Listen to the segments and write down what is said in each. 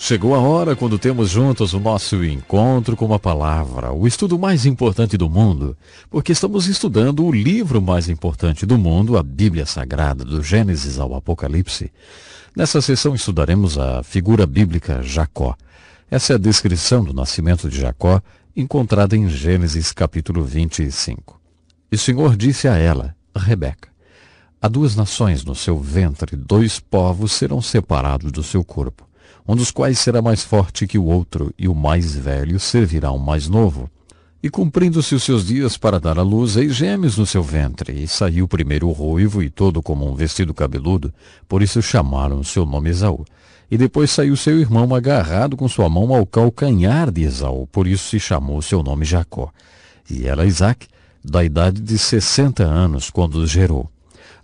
Chegou a hora quando temos juntos o nosso encontro com a palavra, o estudo mais importante do mundo, porque estamos estudando o livro mais importante do mundo, a Bíblia Sagrada, do Gênesis ao Apocalipse. Nessa sessão estudaremos a figura bíblica Jacó. Essa é a descrição do nascimento de Jacó, encontrada em Gênesis capítulo 25. E o Senhor disse a ela, Rebeca: há duas nações no seu ventre, dois povos serão separados do seu corpo. Um dos quais será mais forte que o outro, e o mais velho servirá ao mais novo. E cumprindo-se os seus dias para dar à luz, eis gêmeos no seu ventre. E saiu primeiro o ruivo, e todo como um vestido cabeludo, por isso chamaram seu nome Esaú. E depois saiu seu irmão agarrado com sua mão ao calcanhar de Esaú, por isso se chamou seu nome Jacó. E era Isaque, da idade de 60 anos, quando os gerou.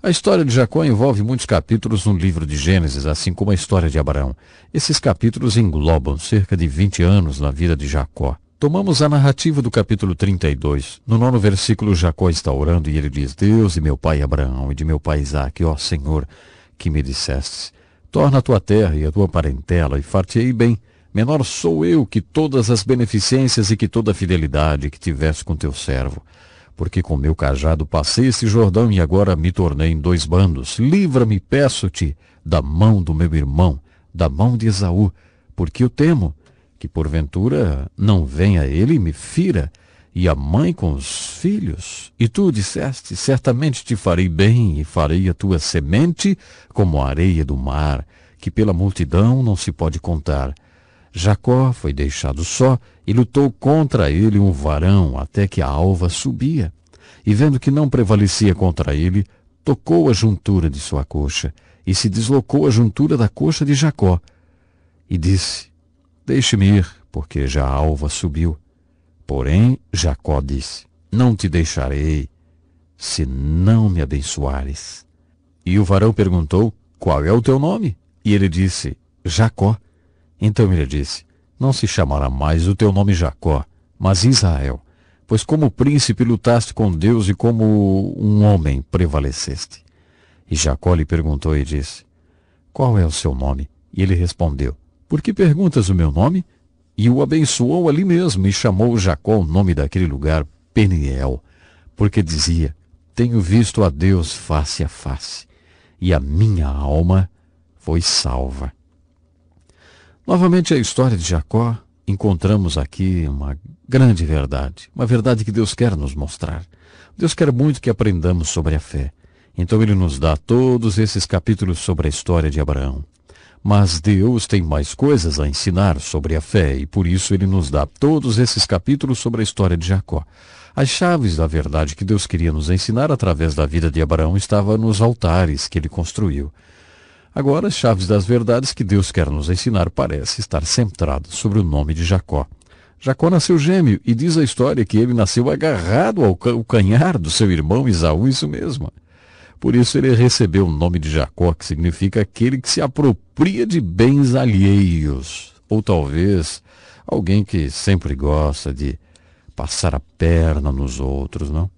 A história de Jacó envolve muitos capítulos no livro de Gênesis, assim como a história de Abraão. Esses capítulos englobam cerca de 20 anos na vida de Jacó. Tomamos a narrativa do capítulo 32. No 9º versículo, Jacó está orando e ele diz: Deus de meu pai Abraão e de meu pai Isaque, ó Senhor, que me dissestes, torna a tua terra e a tua parentela, e far-te-ei bem. Menor sou eu que todas as beneficências e que toda a fidelidade que tivesse com teu servo. Porque com meu cajado passei este Jordão e agora me tornei em dois bandos. Livra-me, peço-te, da mão do meu irmão, da mão de Esaú, porque eu temo que porventura não venha ele e me fira, e a mãe com os filhos. E tu disseste, certamente te farei bem, e farei a tua semente como a areia do mar, que pela multidão não se pode contar. Jacó foi deixado só, e lutou contra ele um varão, até que a alva subia. E vendo que não prevalecia contra ele, tocou a juntura de sua coxa, e se deslocou a juntura da coxa de Jacó. E disse: deixe-me ir, porque já a alva subiu. Porém, Jacó disse: não te deixarei, se não me abençoares. E o varão perguntou: qual é o teu nome? E ele disse: Jacó. Então ele disse: não se chamará mais o teu nome Jacó, mas Israel, pois como príncipe lutaste com Deus e como um homem prevaleceste. E Jacó lhe perguntou e disse: qual é o seu nome? E ele respondeu: por que perguntas o meu nome? E o abençoou ali mesmo, e chamou Jacó o nome daquele lugar Peniel, porque dizia: tenho visto a Deus face a face, e a minha alma foi salva. Novamente a história de Jacó, encontramos aqui uma grande verdade, uma verdade que Deus quer nos mostrar. Deus quer muito que aprendamos sobre a fé. Então ele nos dá todos esses capítulos sobre a história de Abraão. Mas Deus tem mais coisas a ensinar sobre a fé, e por isso ele nos dá todos esses capítulos sobre a história de Jacó. As chaves da verdade que Deus queria nos ensinar através da vida de Abraão estavam nos altares que ele construiu. Agora, as chaves das verdades que Deus quer nos ensinar parece estar centrado sobre o nome de Jacó. Jacó nasceu gêmeo, e diz a história que ele nasceu agarrado ao calcanhar do seu irmão Esaú, isso mesmo. Por isso ele recebeu o nome de Jacó, que significa aquele que se apropria de bens alheios. Ou talvez alguém que sempre gosta de passar a perna nos outros, não?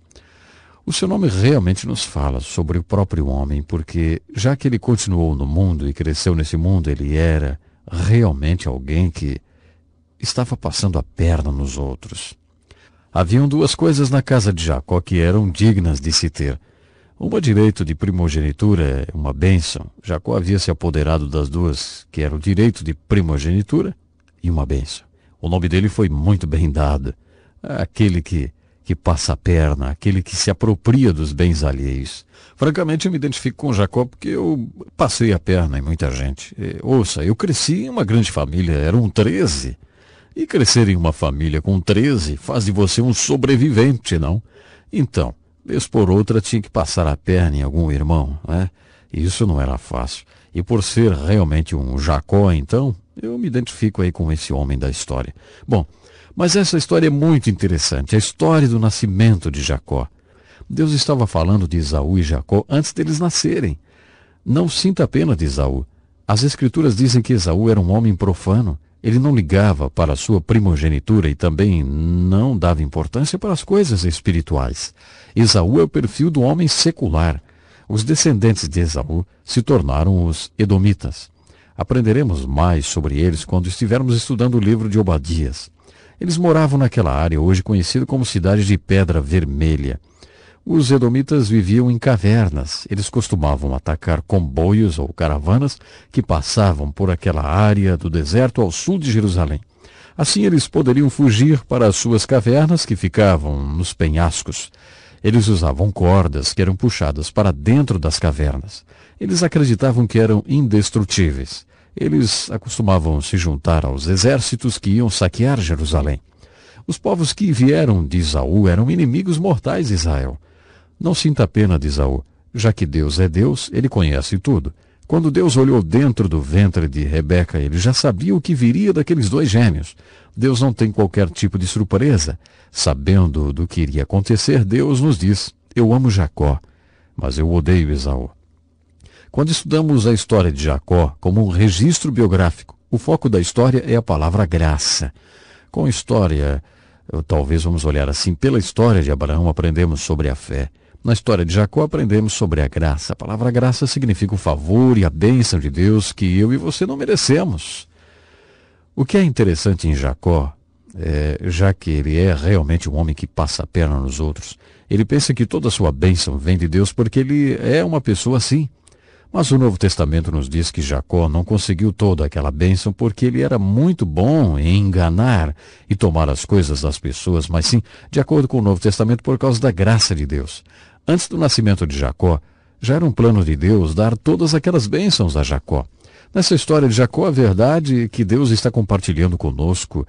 O seu nome realmente nos fala sobre o próprio homem, porque já que ele continuou no mundo e cresceu nesse mundo, ele era realmente alguém que estava passando a perna nos outros. Haviam duas coisas na casa de Jacó que eram dignas de se ter. Uma, direito de primogenitura, uma bênção. Jacó havia se apoderado das duas, que era o direito de primogenitura e uma bênção. O nome dele foi muito bem dado. Aquele que passa a perna, aquele que se apropria dos bens alheios. Francamente, eu me identifico com Jacó porque eu passei a perna em muita gente. Ouça, eu cresci em uma grande família, eram 13. E crescer em uma família com 13 faz de você um sobrevivente, não? Então, vez por outra, tinha que passar a perna em algum irmão, né? E isso não era fácil. E por ser realmente um Jacó, então, eu me identifico aí com esse homem da história. Bom, mas essa história é muito interessante, a história do nascimento de Jacó. Deus estava falando de Esaú e Jacó antes deles nascerem. Não sinta pena de Esaú. As Escrituras dizem que Esaú era um homem profano. Ele não ligava para a sua primogenitura e também não dava importância para as coisas espirituais. Esaú é o perfil do homem secular. Os descendentes de Esaú se tornaram os edomitas. Aprenderemos mais sobre eles quando estivermos estudando o livro de Obadias. Eles moravam naquela área hoje conhecida como Cidade de Pedra Vermelha. Os edomitas viviam em cavernas. Eles costumavam atacar comboios ou caravanas que passavam por aquela área do deserto ao sul de Jerusalém. Assim eles poderiam fugir para as suas cavernas que ficavam nos penhascos. Eles usavam cordas que eram puxadas para dentro das cavernas. Eles acreditavam que eram indestrutíveis. Eles acostumavam se juntar aos exércitos que iam saquear Jerusalém. Os povos que vieram de Esaú eram inimigos mortais de Israel. Não sinta pena de Esaú, já que Deus é Deus, ele conhece tudo. Quando Deus olhou dentro do ventre de Rebeca, ele já sabia o que viria daqueles dois gêmeos. Deus não tem qualquer tipo de surpresa. Sabendo do que iria acontecer, Deus nos diz: eu amo Jacó, mas eu odeio Esaú. Quando estudamos a história de Jacó como um registro biográfico, o foco da história é a palavra graça. Com a história, talvez vamos olhar assim, pela história de Abraão aprendemos sobre a fé. Na história de Jacó aprendemos sobre a graça. A palavra graça significa o favor e a bênção de Deus que eu e você não merecemos. O que é interessante em Jacó, já que ele é realmente um homem que passa a perna nos outros, ele pensa que toda a sua bênção vem de Deus porque ele é uma pessoa assim. Mas o Novo Testamento nos diz que Jacó não conseguiu toda aquela bênção porque ele era muito bom em enganar e tomar as coisas das pessoas, mas sim, de acordo com o Novo Testamento, por causa da graça de Deus. Antes do nascimento de Jacó, já era um plano de Deus dar todas aquelas bênçãos a Jacó. Nessa história de Jacó, a verdade que Deus está compartilhando conosco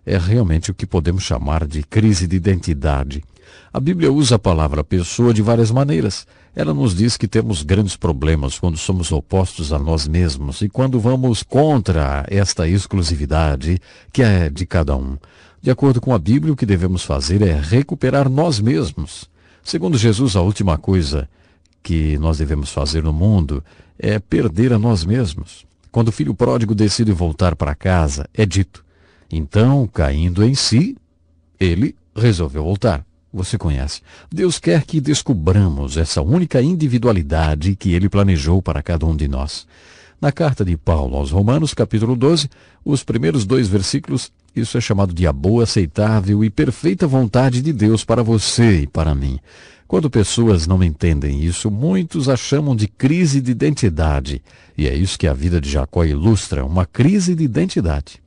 é realmente o que podemos chamar de crise de identidade. A Bíblia usa a palavra pessoa de várias maneiras. Ela nos diz que temos grandes problemas quando somos opostos a nós mesmos e quando vamos contra esta exclusividade que é de cada um. De acordo com a Bíblia, o que devemos fazer é recuperar nós mesmos. Segundo Jesus, a última coisa que nós devemos fazer no mundo é perder a nós mesmos. Quando o filho pródigo decide voltar para casa, é dito: então, caindo em si, ele resolveu voltar. Você conhece. Deus quer que descubramos essa única individualidade que ele planejou para cada um de nós. Na carta de Paulo aos Romanos, capítulo 12, os primeiros 2 versículos, isso é chamado de a boa, aceitável e perfeita vontade de Deus para você e para mim. Quando pessoas não entendem isso, muitos a chamam de crise de identidade. E é isso que a vida de Jacó ilustra, uma crise de identidade.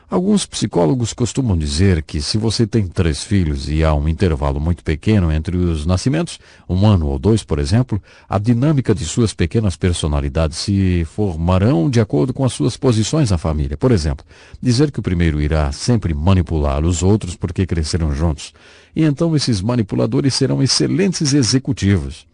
Alguns psicólogos costumam dizer que se você tem 3 filhos e há um intervalo muito pequeno entre os nascimentos, 1 ano ou 2, por exemplo, a dinâmica de suas pequenas personalidades se formarão de acordo com as suas posições na família. Por exemplo, dizer que o primeiro irá sempre manipular os outros porque cresceram juntos. E então esses manipuladores serão excelentes executivos.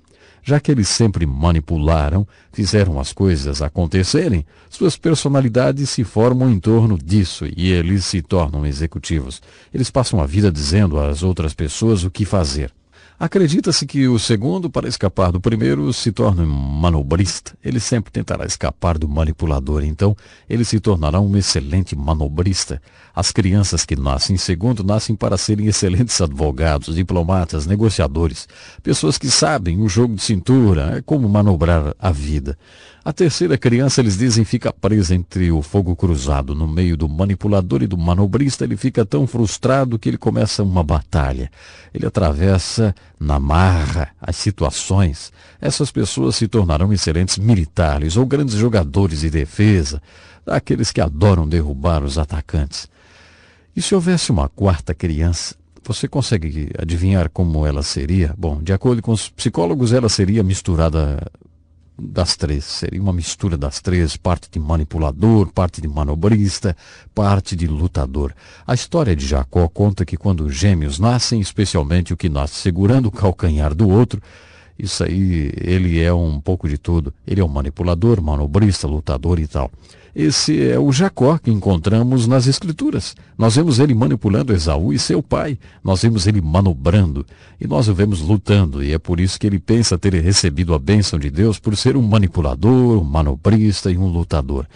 Já que eles sempre manipularam, fizeram as coisas acontecerem, suas personalidades se formam em torno disso e eles se tornam executivos. Eles passam a vida dizendo às outras pessoas o que fazer. Acredita-se que o segundo, para escapar do primeiro, se torna um manobrista. Ele sempre tentará escapar do manipulador, então ele se tornará um excelente manobrista. As crianças que nascem segundo nascem para serem excelentes advogados, diplomatas, negociadores, pessoas que sabem o jogo de cintura, como manobrar a vida. A terceira criança, eles dizem, fica presa entre o fogo cruzado, no meio do manipulador e do manobrista. Ele fica tão frustrado que ele começa uma batalha. Ele atravessa na marra as situações. Essas pessoas se tornarão excelentes militares ou grandes jogadores de defesa, daqueles que adoram derrubar os atacantes. E se houvesse uma quarta criança, você consegue adivinhar como ela seria? Bom, de acordo com os psicólogos, ela seria misturada das 3. Seria uma mistura das 3, parte de manipulador, parte de manobrista, parte de lutador. A história de Jacó conta que quando os gêmeos nascem, especialmente o que nasce segurando o calcanhar do outro, isso aí, ele é um pouco de tudo. Ele é um manipulador, manobrista, lutador e tal. Esse é o Jacó que encontramos nas Escrituras. Nós vemos ele manipulando Esaú e seu pai. Nós vemos ele manobrando. E nós o vemos lutando. E é por isso que ele pensa ter recebido a bênção de Deus por ser um manipulador, um manobrista e um lutador.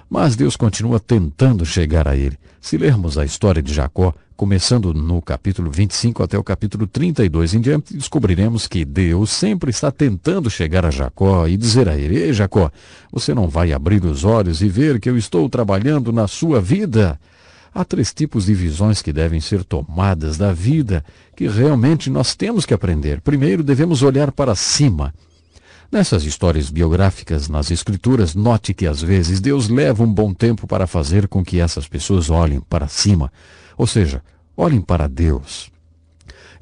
Mas Deus continua tentando chegar a ele. Se lermos a história de Jacó, Começando no capítulo 25 até o capítulo 32 em diante, descobriremos que Deus sempre está tentando chegar a Jacó e dizer a ele: Ei, Jacó, você não vai abrir os olhos e ver que eu estou trabalhando na sua vida? Há 3 tipos de visões que devem ser tomadas da vida, que realmente nós temos que aprender. Primeiro, devemos olhar para cima. Nessas histórias biográficas nas Escrituras, note que às vezes Deus leva um bom tempo para fazer com que essas pessoas olhem para cima. Ou seja, olhem para Deus.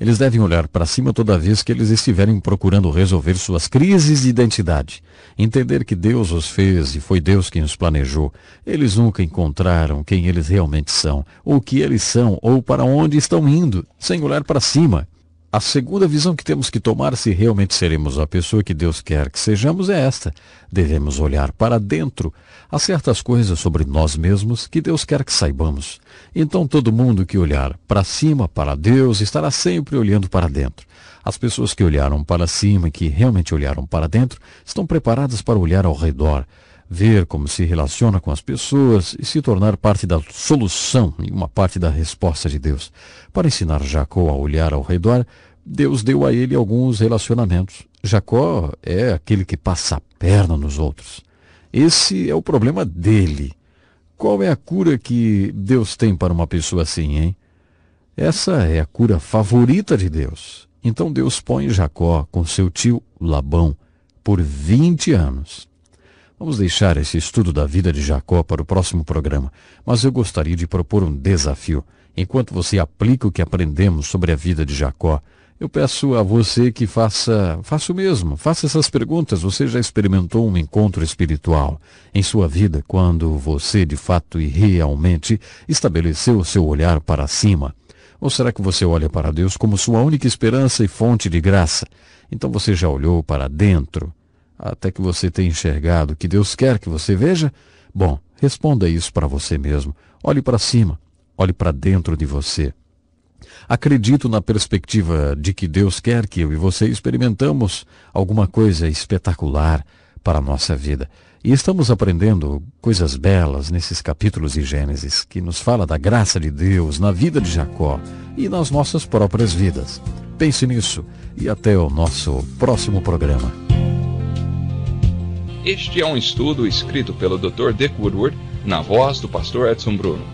Eles devem olhar para cima toda vez que eles estiverem procurando resolver suas crises de identidade. Entender que Deus os fez e foi Deus quem os planejou. Eles nunca encontraram quem eles realmente são, ou o que eles são, ou para onde estão indo, sem olhar para cima. A segunda visão que temos que tomar se realmente seremos a pessoa que Deus quer que sejamos é esta. Devemos olhar para dentro. Há certas coisas sobre nós mesmos que Deus quer que saibamos. Então todo mundo que olhar para cima, para Deus, estará sempre olhando para dentro. As pessoas que olharam para cima e que realmente olharam para dentro estão preparadas para olhar ao redor, ver como se relaciona com as pessoas e se tornar parte da solução e uma parte da resposta de Deus. Para ensinar Jacó a olhar ao redor, Deus deu a ele alguns relacionamentos. Jacó é aquele que passa a perna nos outros. Esse é o problema dele. Qual é a cura que Deus tem para uma pessoa assim, hein? Essa é a cura favorita de Deus. Então Deus põe Jacó com seu tio Labão por 20 anos. Vamos deixar esse estudo da vida de Jacó para o próximo programa, mas eu gostaria de propor um desafio. Enquanto você aplica o que aprendemos sobre a vida de Jacó, eu peço a você que faça o mesmo. Faça essas perguntas. Você já experimentou um encontro espiritual em sua vida quando você, de fato e realmente, estabeleceu o seu olhar para cima? Ou será que você olha para Deus como sua única esperança e fonte de graça? Então você já olhou para dentro, até que você tenha enxergado o que Deus quer que você veja? Bom, responda isso para você mesmo. Olhe para cima, olhe para dentro de você. Acredito na perspectiva de que Deus quer que eu e você experimentamos alguma coisa espetacular para a nossa vida. E estamos aprendendo coisas belas nesses capítulos de Gênesis, que nos fala da graça de Deus na vida de Jacó e nas nossas próprias vidas. Pense nisso e até o nosso próximo programa. Este é um estudo escrito pelo Dr. Dick Woodward, na voz do pastor Edson Bruno.